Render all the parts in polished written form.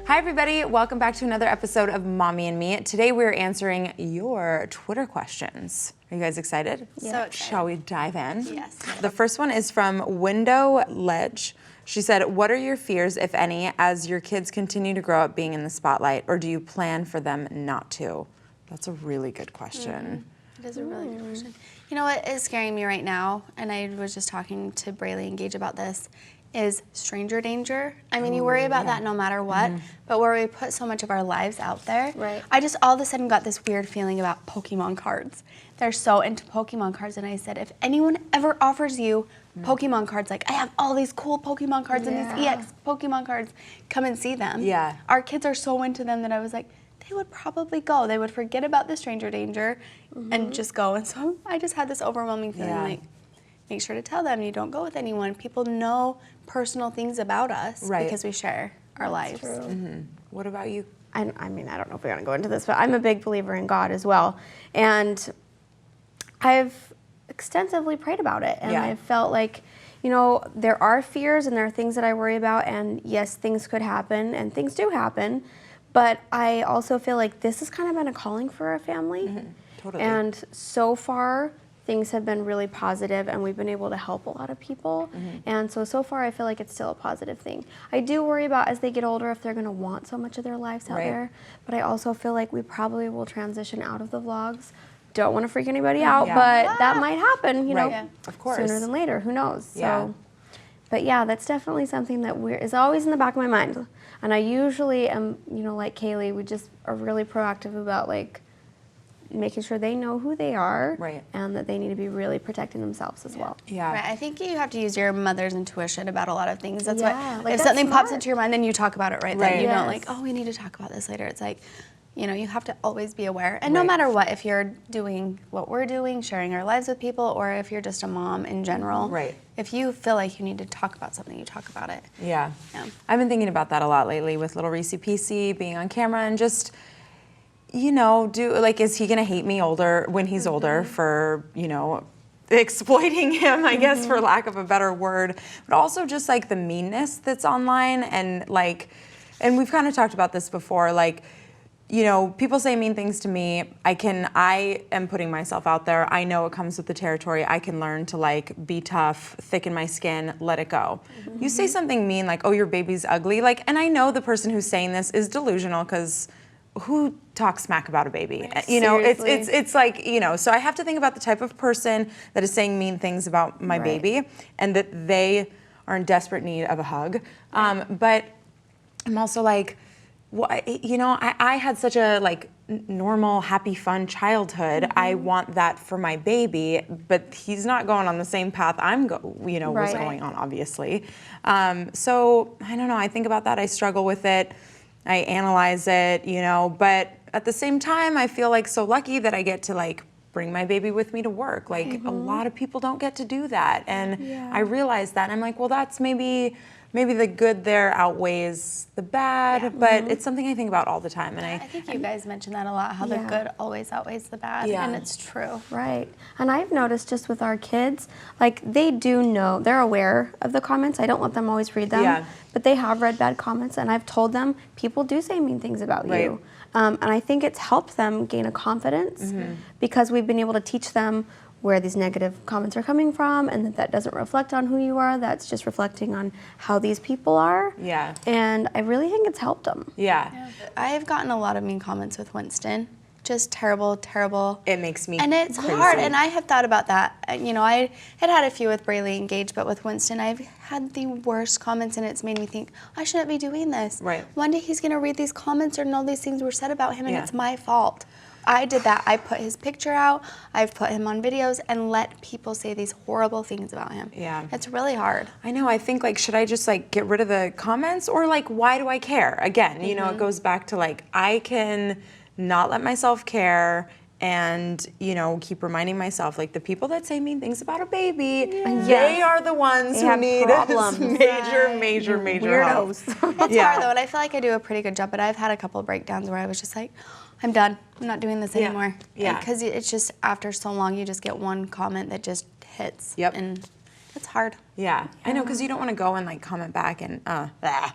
Hi everybody, welcome back to another episode of Mommy and Me. Today we're answering your Twitter questions. Are you guys excited? Yeah. So excited. Shall we dive in? Yes. The first one is from Window Ledge. She said, what are your fears, if any, as your kids continue to grow up being in the spotlight, or do you plan for them not to? That's a really good question. It is a really good question. You know what is scaring me right now, and I was just talking to Braylee and Gage about this, is stranger danger. I mean, you worry about that no matter what, but where we put so much of our lives out there. Right. I just all of a sudden got this weird feeling about Pokemon cards. They're so into Pokemon cards, and I said, if anyone ever offers you Pokemon cards, like I have all these cool Pokemon cards and these EX Pokemon cards, come and see them. Yeah. Our kids are so into them that I was like, they would probably go. They would forget about the stranger danger and just go. And so I just had this overwhelming feeling like, make sure to tell them you don't go with anyone. People know personal things about us because we share our lives. True. What about you? I mean, I don't know if we're going to go into this, but I'm a big believer in God as well. And I've extensively prayed about it. And I felt like, you know, there are fears and there are things that I worry about. And yes, things could happen and things do happen. But I also feel like this has kind of been a calling for our family. Totally. And so far, things have been really positive and we've been able to help a lot of people. And so far I feel like it's still a positive thing. I do worry about as they get older if they're gonna want so much of their lives out there, but I also feel like we probably will transition out of the vlogs. Don't wanna freak anybody out, but that might happen, you know, of course. sooner than later, who knows? So, but yeah, that's definitely something that is always in the back of my mind. And I usually am, you know, like Kayli, we just are really proactive about like, making sure they know who they are and that they need to be really protecting themselves as well. Right. I think you have to use your mother's intuition about a lot of things. That's why like if something pops into your mind, then you talk about it then. You don't like, oh, we need to talk about this later. It's like, you know, you have to always be aware. And no matter what, if you're doing what we're doing, sharing our lives with people, or if you're just a mom in general, if you feel like you need to talk about something, you talk about it. Yeah. I've been thinking about that a lot lately with little Reese PC being on camera and just, you know, is he gonna hate me when he's older for, you know, exploiting him, I guess, for lack of a better word, but also just like the meanness that's online and like, and we've kind of talked about this before, like, you know, people say mean things to me. I am putting myself out there. I know it comes with the territory. I can learn to like be tough, thicken my skin, let it go. You say something mean like, oh, your baby's ugly, like, and I know the person who's saying this is delusional because who talks smack about a baby? You know, it's like, you know, so I have to think about the type of person that is saying mean things about my baby and that they are in desperate need of a hug. But I'm also like, you know, I had such a like normal, happy, fun childhood. I want that for my baby, but he's not going on the same path was going on, obviously. So I don't know, I think about that, I struggle with it. I analyze it, you know, but at the same time, I feel like so lucky that I get to like bring my baby with me to work. Like a lot of people don't get to do that. And I realize that and I'm like, well, that's maybe the good there outweighs the bad, but it's something I think about all the time. And I think you guys mentioned that a lot, how the good always outweighs the bad, and it's true. Right, and I've noticed just with our kids, like they do know, they're aware of the comments. I don't let them always read them, but they have read bad comments, and I've told them people do say mean things about you. And I think it's helped them gain a confidence because we've been able to teach them where these negative comments are coming from and that doesn't reflect on who you are, that's just reflecting on how these people are. And I really think it's helped them. I have gotten a lot of mean comments with Winston. Just terrible, terrible. It makes me And it's hard, and I have thought about that. You know, I had a few with Braylee and Gage, but with Winston, I've had the worst comments, and it's made me think, I shouldn't be doing this. One day he's gonna read these comments and all these things were said about him, and it's my fault. I did that. I put his picture out, I've put him on videos, and let people say these horrible things about him. It's really hard. I know, I think like, should I just like get rid of the comments, or like, why do I care? Again, you know, it goes back to like, I can not let myself care and, you know, keep reminding myself, like, the people that say mean things about a baby, they are the ones who need major weirdos. It's hard, though, and I feel like I do a pretty good job, but I've had a couple of breakdowns where I was just like, I'm done. I'm not doing this anymore. Because it's just, after so long, you just get one comment that just hits. And it's hard. Yeah, I know, because you don't want to go and like comment back and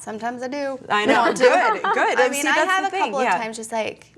Sometimes I do. I know. Good. I mean, See, I that's have the a thing. couple of times just like,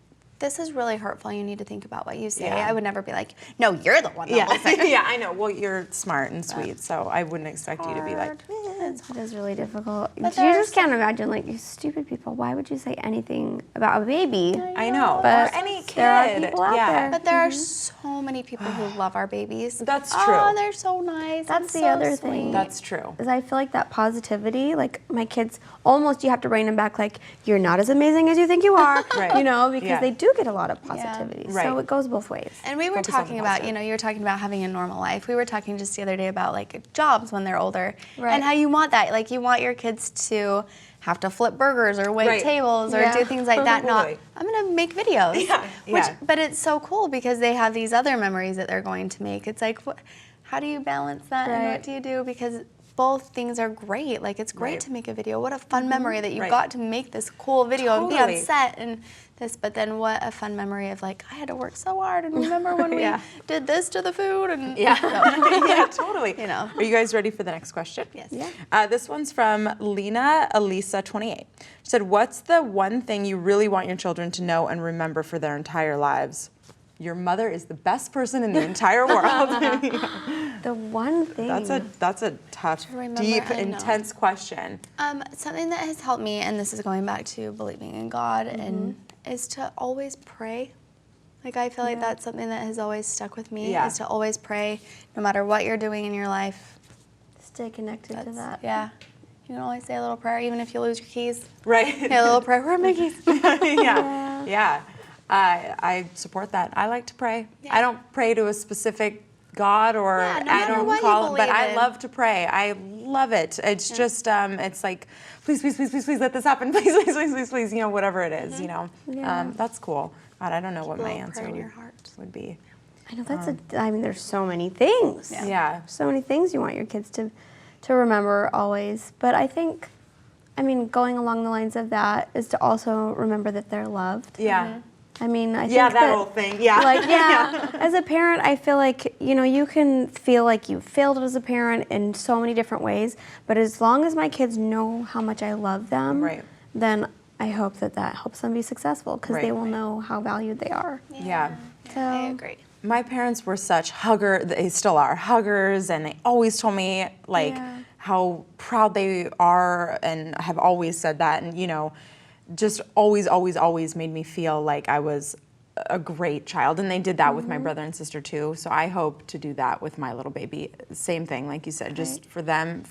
this is really hurtful. You need to think about what you say. Yeah. I would never be like, no, you're the one that will say it. Yeah, I know. Well, you're smart and sweet, so I wouldn't expect you to be like, It is really difficult. But You just can't imagine, like, you stupid people. Why would you say anything about a baby? I know. But or any kid. there are people out there. But there are so many people who love our babies. That's true. Oh, they're so nice. That's the other thing. That's true. Is I feel like that positivity, like my kids, almost you have to bring them back, like, you're not as amazing as you think you are, Right. you know, because Yeah. they do get a lot of positivity. Right. So it goes both ways. And we were Focus on talking the about, positive. you were talking about having a normal life. We were talking just the other day about like jobs when they're older Right. and how you want that. Like you want your kids to have to flip burgers or wait Right. tables or Yeah. do things like that. Not, Totally. I'm going to make videos. Yeah. But it's so cool because they have these other memories that they're going to make. It's like, how do you balance that and Right. what do you do? Because both things are great. Like it's great Right. to make a video. What a fun memory that you Right. got to make this cool video and be Totally. on set and this. But then what a fun memory of like I had to work so hard and remember when Yeah. we did this to the food and Yeah. Yeah, totally. You know. Are you guys ready for the next question? Yes. Yeah. This one's from Lena Elisa 28. She said, "What's the one thing you really want your children to know and remember for their entire lives?" Your mother is the best person in the entire world. The one thing. That's a tough, remember, deep, I know. intense question. Something that has helped me, and this is going back to believing in God, Mm-hmm. and is to always pray. Like I feel like that's something that has always stuck with me. Yeah. Is to always pray, no matter what you're doing in your life. Stay connected to that. Yeah. You can always say a little prayer, even if you lose your keys. Right? Say a little prayer. Where are my keys? Yeah. I support that. I like to pray. Yeah. I don't pray to a specific God or Yeah, no I matter don't what you call it, but believe I in. love to pray. I love it. It's just, it's like, please, please, please, please, please let this happen. Please, please, please, please, please, whatever it is, Yeah. That's cool. God, I don't know what my little answer prayer in your heart. would be. I know I mean, there's so many things. Yeah. So many things you want your kids to remember always. But I think, I mean, going along the lines of that is to also remember that they're loved. Yeah. I mean, I think That whole thing. Yeah. Like, as a parent, I feel like, you can feel like you failed as a parent in so many different ways, but as long as my kids know how much I love them, Right. then I hope that helps them be successful because they Right. will know how valued they are. Yeah. So, I agree. My parents were such they still are huggers, and they always told me like Yeah. how proud they are and have always said that, and just always, always, always made me feel like I was a great child. And they did that with my brother and sister too. So I hope to do that with my little baby. Same thing, like you said, just for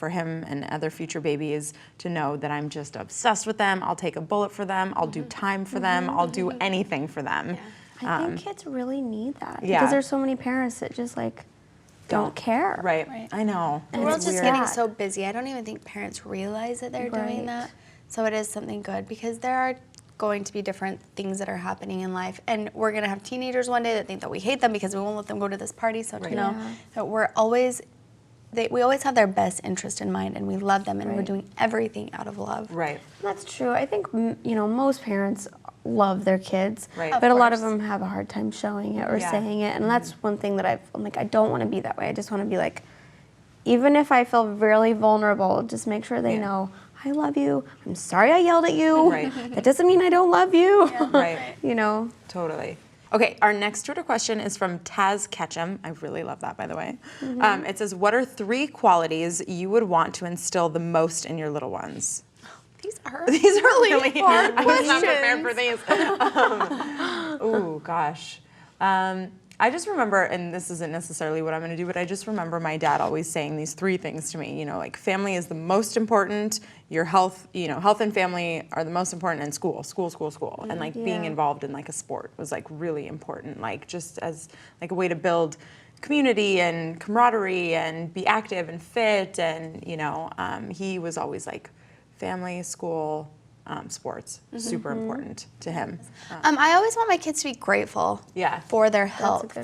him and other future babies to know that I'm just obsessed with them. I'll take a bullet for them. I'll do time for them. I'll do anything for them. I think kids really need that Yeah. because there's so many parents that just like don't care. Right. I know. The And world's it's just weird. getting so busy. I don't even think parents realize that they're doing Right. that. So it is something good because there are going to be different things that are happening in life. And we're going to have teenagers one day that think that we hate them because we won't let them go to this party. So to know that we always have their best interest in mind and we love them and we're Right. doing everything out of love. Right. That's true. I think, most parents love their kids, Right. but a lot of course. them have a hard time showing it or Yeah. saying it. And that's one thing that I'm like, I don't want to be that way. I just want to be like, even if I feel really vulnerable, just make sure they know, I love you. I'm sorry I yelled at you. Right. That doesn't mean I don't love you. Right. Totally. Okay, our next Twitter question is from Taz Ketchum. I really love that, by the way. It says, what are 3 qualities you would want to instill the most in your little ones? These are really hard I was not prepared questions. for these. Oh, gosh. I just remember, and this isn't necessarily what I'm going to do, but I just remember my dad always saying these 3 things to me. Like family is the most important. Your health, health and family are the most important, and school. And like being involved in like a sport was like really important. Like just as like a way to build community and camaraderie and be active and fit. And he was always like family, school, sports, super important to him. I always want my kids to be grateful for their health,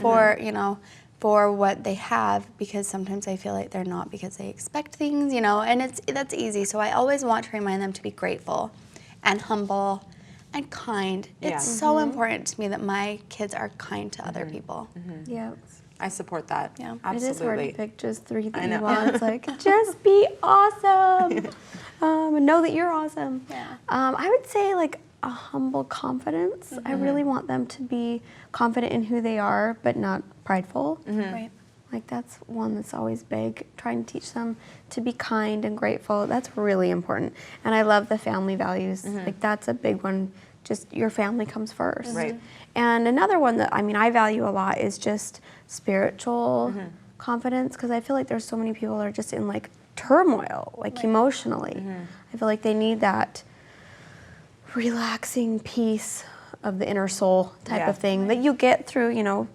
for what they have, because sometimes I feel like they're not because they expect things, and that's easy. So I always want to remind them to be grateful and humble and kind. It's so important to me that my kids are kind to other people. Yeah. I support that. Yeah. Absolutely. It is hard to pick just 3 that I know. you want. It's like, just be awesome. And know that you're awesome. Yeah. I would say like a humble confidence. I really want them to be confident in who they are, but not prideful. Right. Like that's one that's always big, trying to teach them to be kind and grateful. That's really important. And I love the family values. Like that's a big one. Just your family comes first. Right. And another one that I value a lot is just spiritual confidence, because I feel like there's so many people that are just in like turmoil, like emotionally. I feel like they need that relaxing peace of the inner soul type of thing that you get through,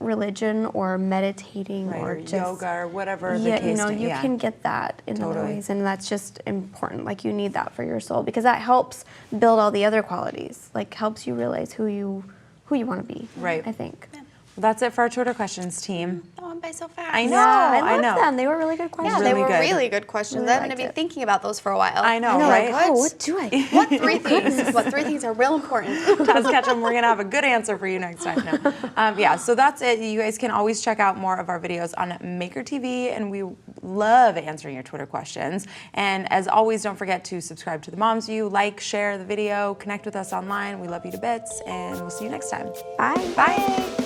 religion or meditating or just yoga or whatever the case. You can get that in other ways, and that's just important. Like you need that for your soul, because that helps build all the other qualities. Like helps you realize who you want to be. Right. I think. Well, that's it for our Twitter questions, team. That went by so fast. I know. Yeah, I know. loved them. They were really good questions. Yeah, they Really were good. really good questions. Really I'm going to be liked it. thinking about those for a while. I know, Like, right? what do I? What 3 things? What 3 things are real important? Taz Ketchum, we're gonna have a good answer for you next time. No. Yeah, so that's it. You guys can always check out more of our videos on Maker TV, and we love answering your Twitter questions. And as always, don't forget to subscribe to the Mom's View, like, share the video, connect with us online. We love you to bits, and we'll see you next time. Bye. Bye.